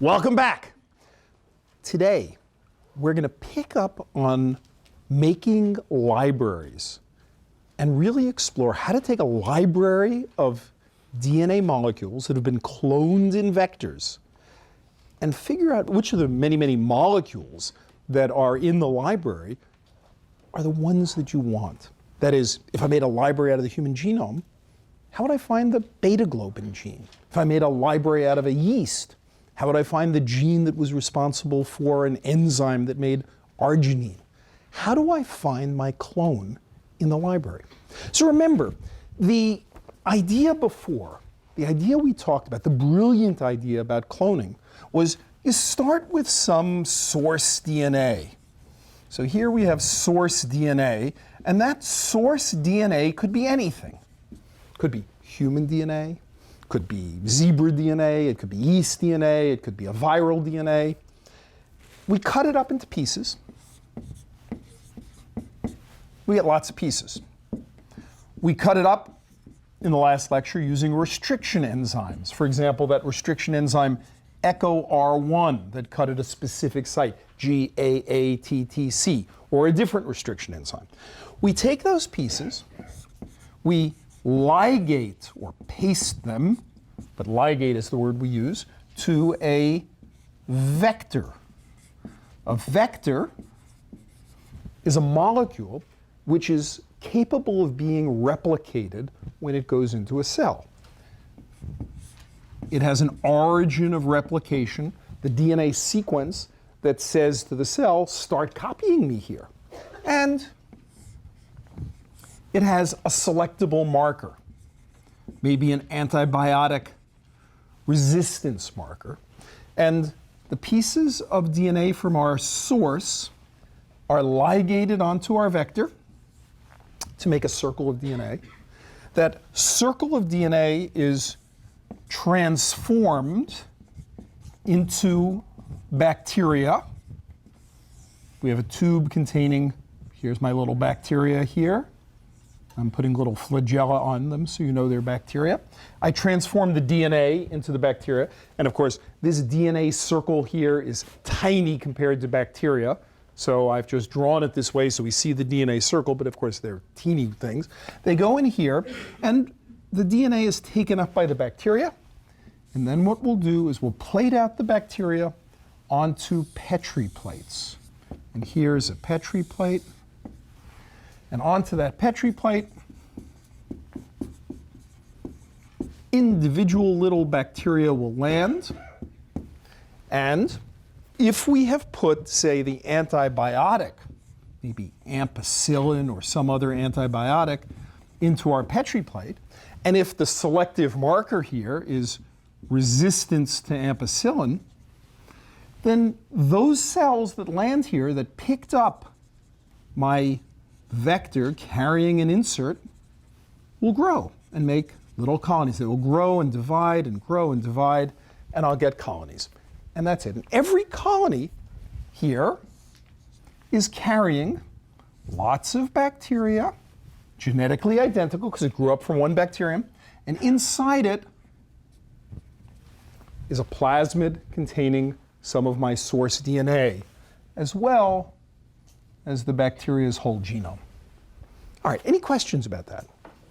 Welcome back. Today, we're going to pick up on making libraries and really explore how to take a library of DNA molecules that have been cloned in vectors and figure out which of the many, many molecules that are in the library are the ones that you want. That is, if I made a library out of the human genome, how would I find the beta globin gene? If I made a library out of a yeast, how would I find the gene that was responsible for an enzyme that made arginine? How do I find my clone in the library? So remember, the idea before, the idea we talked about, the brilliant idea about cloning, was you start with some source DNA. So here we have source DNA, and that source DNA could be anything. Could be human DNA, could be zebra DNA, it could be yeast DNA, it could be a viral DNA. We cut it up into pieces. We get lots of pieces. We cut it up in the last lecture using restriction enzymes. For example, that restriction enzyme EcoR1 that cut at a specific site, GAATTC, or a different restriction enzyme. We take those pieces, we ligate or paste them, but ligate is the word we use, to a vector. A vector is a molecule which is capable of being replicated when it goes into a cell. It has an origin of replication, the DNA sequence that says to the cell, start copying me here. And it has a selectable marker, maybe an antibiotic resistance marker. And the pieces of DNA from our source are ligated onto our vector to make a circle of DNA. That circle of DNA is transformed into bacteria. We have a tube containing, here's my little bacteria here. I'm putting little flagella on them so you know they're bacteria. I transform the DNA into the bacteria. And of course, this DNA circle here is tiny compared to bacteria. So I've just drawn it this way so we see the DNA circle, but of course they're teeny things. They go in here, and the DNA is taken up by the bacteria. And then what we'll do is we'll plate out the bacteria onto Petri plates. And here's a Petri plate. And onto that Petri plate, individual little bacteria will land. And if we have put, say, the antibiotic, maybe ampicillin or some other antibiotic, into our Petri plate, and if the selective marker here is resistance to ampicillin, then those cells that land here that picked up my vector carrying an insert will grow and make little colonies. They will grow and divide and grow and divide, and I'll get colonies. And that's it. And every colony here is carrying lots of bacteria, genetically identical because it grew up from one bacterium, and inside it is a plasmid containing some of my source DNA, as well as the bacteria's whole genome. All right, any questions about that?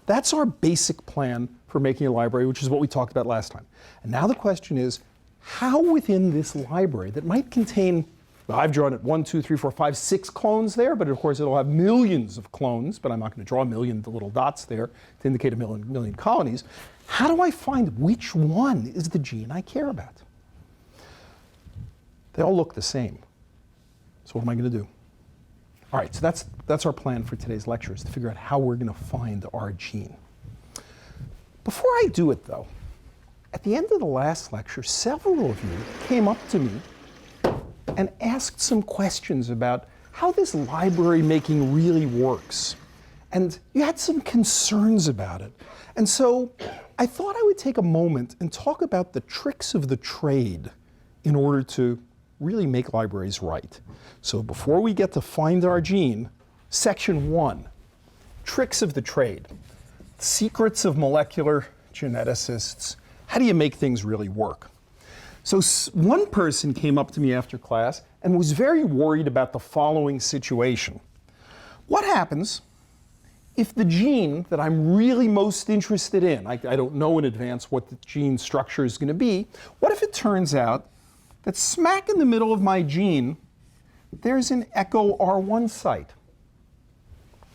That's our basic plan for making a library, which is what we talked about last time. And now the question is, how within this library that might contain, well, I've drawn it 1, 2, 3, 4, 5, 6 clones there, but of course it'll have millions of clones, but I'm not going to draw a million little dots there to indicate a million colonies. How do I find which one is the gene I care about? They all look the same. So what am I going to do? All right, so that's our plan for today's lecture, is to figure out how we're going to find our gene. Before I do it, though, at the end of the last lecture, several of you came up to me and asked some questions about how this library making really works. And you had some concerns about it. And so I thought I would take a moment and talk about the tricks of the trade in order to really make libraries right. So before we get to find our gene, section 1, tricks of the trade, secrets of molecular geneticists. How do you make things really work? So one person came up to me after class and was very worried about the following situation. What happens if the gene that I'm really most interested in, I don't know in advance what the gene structure is going to be, what if it turns out that smack in the middle of my gene, there's an echo R1 site?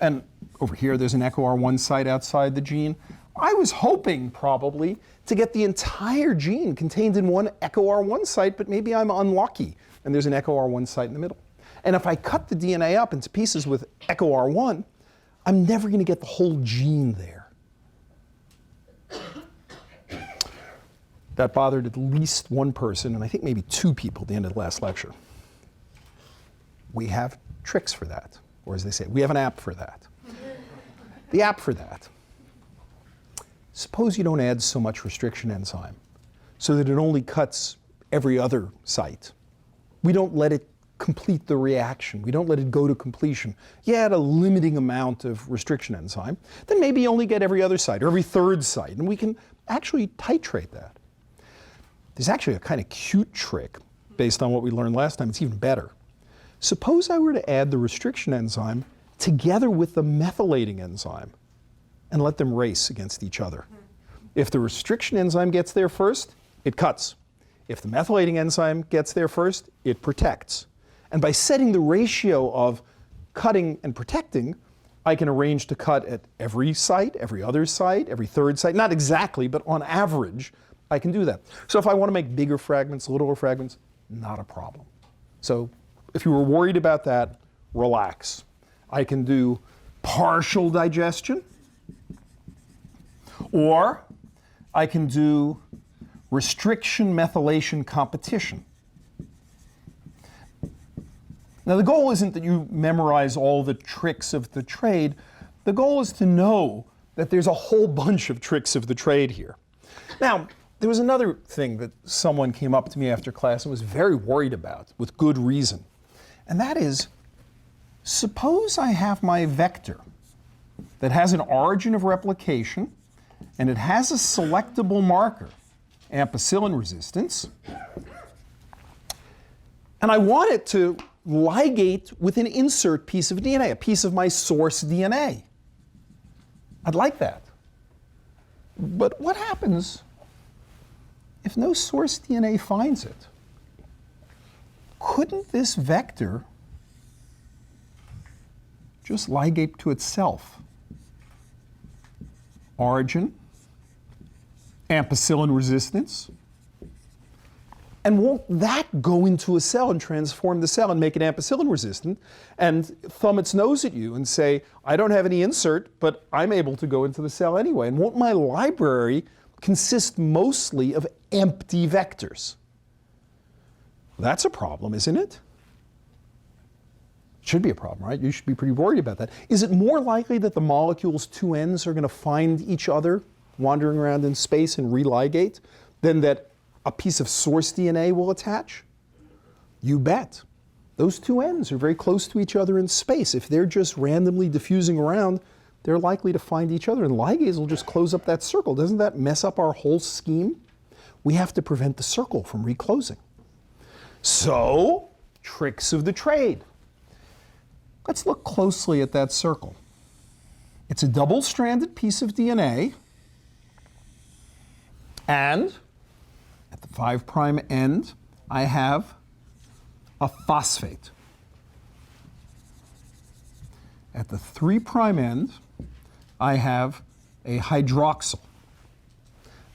And over here, there's an echo R1 site outside the gene. I was hoping, probably, to get the entire gene contained in one echo R1 site, but maybe I'm unlucky, and there's an echo R1 site in the middle. And if I cut the DNA up into pieces with echo R1, I'm never going to get the whole gene there. That bothered at least one person, and I think maybe two people at the end of the last lecture. We have tricks for that, or as they say, we have an app for that. The app for that. Suppose you don't add so much restriction enzyme so that it only cuts every other site. We don't let it complete the reaction. We don't let it go to completion. You add a limiting amount of restriction enzyme, then maybe you only get every other site or every third site, and we can actually titrate that. There's actually a kind of cute trick based on what we learned last time. It's even better. Suppose I were to add the restriction enzyme together with the methylating enzyme and let them race against each other. If the restriction enzyme gets there first, it cuts. If the methylating enzyme gets there first, it protects. And by setting the ratio of cutting and protecting, I can arrange to cut at every site, every other site, every third site. Not exactly, but on average, I can do that. So if I want to make bigger fragments, littler fragments, not a problem. So if you were worried about that, relax. I can do partial digestion, or I can do restriction methylation competition. Now the goal isn't that you memorize all the tricks of the trade. The goal is to know that there's a whole bunch of tricks of the trade here. Now, there was another thing that someone came up to me after class and was very worried about, with good reason. And that is, suppose I have my vector that has an origin of replication, and it has a selectable marker, ampicillin resistance, and I want it to ligate with an insert piece of DNA, a piece of my source DNA. I'd like that. But what happens if no source DNA finds it? Couldn't this vector just ligate to itself? Origin, ampicillin resistance, and won't that go into a cell and transform the cell and make it ampicillin resistant and thumb its nose at you and say, I don't have any insert, but I'm able to go into the cell anyway? And won't my library consist mostly of empty vectors? That's a problem, isn't it? Should be a problem, right? You should be pretty worried about that. Is it more likely that the molecule's two ends are going to find each other wandering around in space and religate than that a piece of source DNA will attach? You bet. Those two ends are very close to each other in space. If they're just randomly diffusing around, they're likely to find each other, and ligase will just close up that circle. Doesn't that mess up our whole scheme? We have to prevent the circle from reclosing. So, tricks of the trade. Let's look closely at that circle. It's a double-stranded piece of DNA, and at the 5' end, I have a phosphate. At the 3' end, I have a hydroxyl.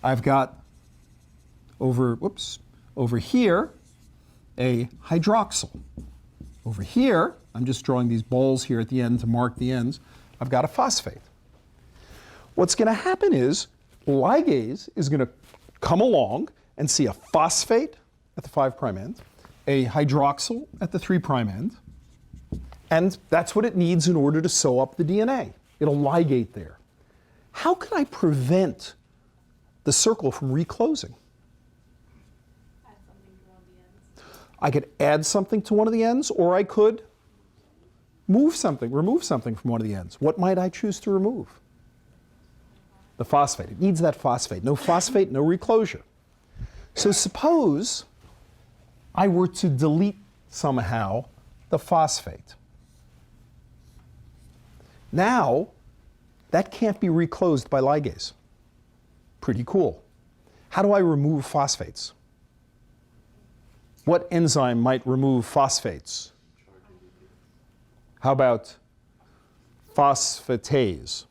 I've got over here, a hydroxyl. Over here, I'm just drawing these balls here at the end to mark the ends, I've got a phosphate. What's going to happen is ligase is going to come along and see a phosphate at the 5' end, a hydroxyl at the 3' end, and that's what it needs in order to sew up the DNA. It'll ligate there. How can I prevent the circle from reclosing? I could add something to one of the ends, or I could remove something from one of the ends. What might I choose to remove? The phosphate. It needs that phosphate. No phosphate, no reclosure. So suppose I were to delete somehow the phosphate. Now, that can't be reclosed by ligase. Pretty cool. How do I remove phosphates? What enzyme might remove phosphates? How about phosphatase?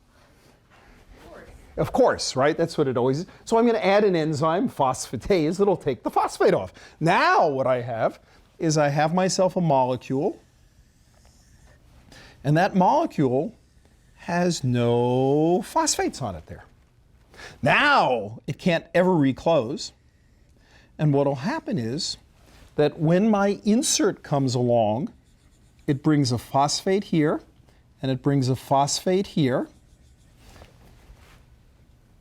Of course, right? That's what it always is. So I'm going to add an enzyme, phosphatase, that'll take the phosphate off. Now what I have is I have myself a molecule, and that molecule has no phosphates on it there. Now it can't ever reclose, and what will happen is that when my insert comes along, it brings a phosphate here, and it brings a phosphate here,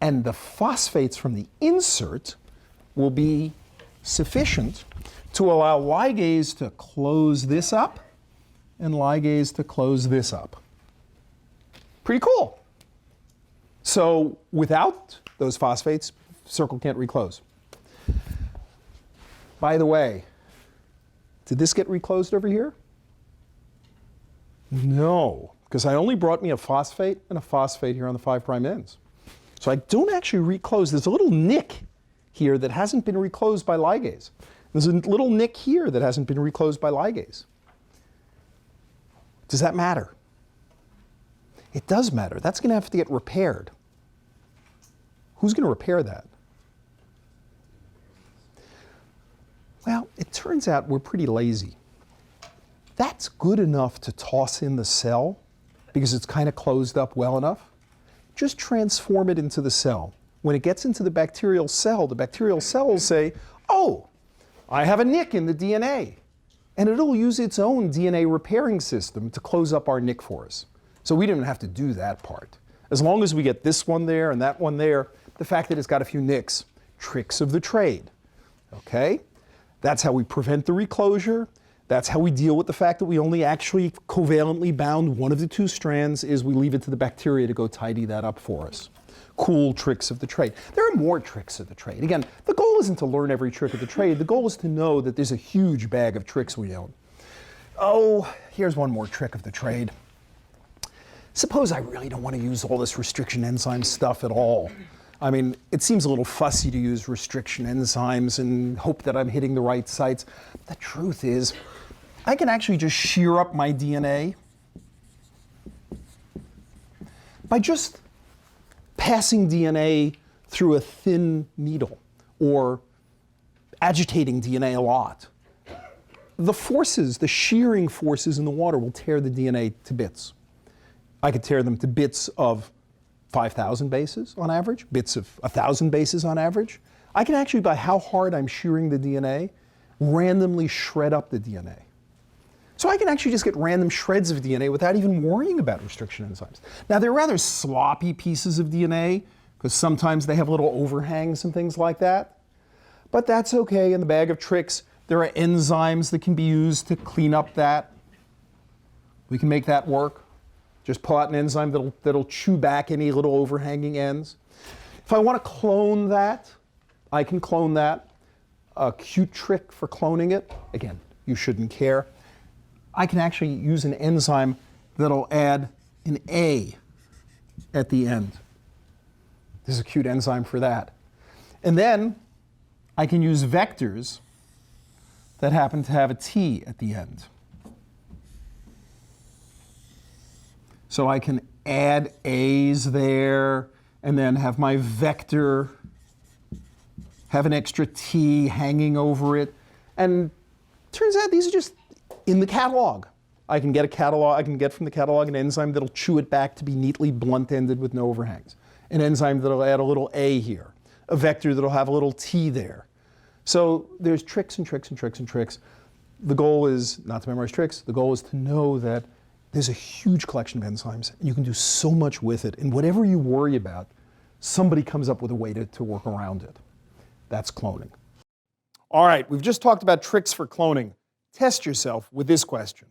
and the phosphates from the insert will be sufficient to allow ligase to close this up and ligase to close this up. Pretty cool. So without those phosphates, circle can't reclose. By the way, did this get reclosed over here? No, because I only brought me a phosphate and a phosphate here on the 5' ends. So I don't actually reclose. There's a little nick here that hasn't been reclosed by ligase. There's a little nick here that hasn't been reclosed by ligase. Does that matter? It does matter. That's going to have to get repaired. Who's going to repair that? Well, it turns out we're pretty lazy. That's good enough to toss in the cell because it's kind of closed up well enough. Just transform it into the cell. When it gets into the bacterial cell will say, oh, I have a nick in the DNA. And it'll use its own DNA repairing system to close up our nick for us. So we didn't have to do that part. As long as we get this one there and that one there, the fact that it's got a few nicks, tricks of the trade. Okay? That's how we prevent the reclosure. That's how we deal with the fact that we only actually covalently bound one of the two strands, is we leave it to the bacteria to go tidy that up for us. Cool tricks of the trade. There are more tricks of the trade. Again, the goal isn't to learn every trick of the trade. The goal is to know that there's a huge bag of tricks we own. Oh, here's one more trick of the trade. Suppose I really don't want to use all this restriction enzyme stuff at all. I mean, it seems a little fussy to use restriction enzymes and hope that I'm hitting the right sites. The truth is, I can actually just shear up my DNA by just passing DNA through a thin needle or agitating DNA a lot. The forces, the shearing forces in the water will tear the DNA to bits. I could tear them to bits of 5,000 bases on average, bits of 1,000 bases on average. I can actually, by how hard I'm shearing the DNA, randomly shred up the DNA. So I can actually just get random shreds of DNA without even worrying about restriction enzymes. Now, they're rather sloppy pieces of DNA, because sometimes they have little overhangs and things like that. But that's okay. In the bag of tricks, there are enzymes that can be used to clean up that. We can make that work. Just pull out an enzyme that'll chew back any little overhanging ends. If I want to clone that, I can clone that. A cute trick for cloning it, again, you shouldn't care. I can actually use an enzyme that'll add an A at the end. This is a cute enzyme for that. And then I can use vectors that happen to have a T at the end. So I can add A's there and then have my vector have an extra T hanging over it. And turns out these are just in the catalog. I can get from the catalog an enzyme that'll chew it back to be neatly blunt-ended with no overhangs. An enzyme that'll add a little A here. A vector that'll have a little T there. So there's tricks and tricks and tricks and tricks. The goal is not to memorize tricks. The goal is to know that there's a huge collection of enzymes, and you can do so much with it. And whatever you worry about, somebody comes up with a way to work around it. That's cloning. All right, we've just talked about tricks for cloning. Test yourself with this question.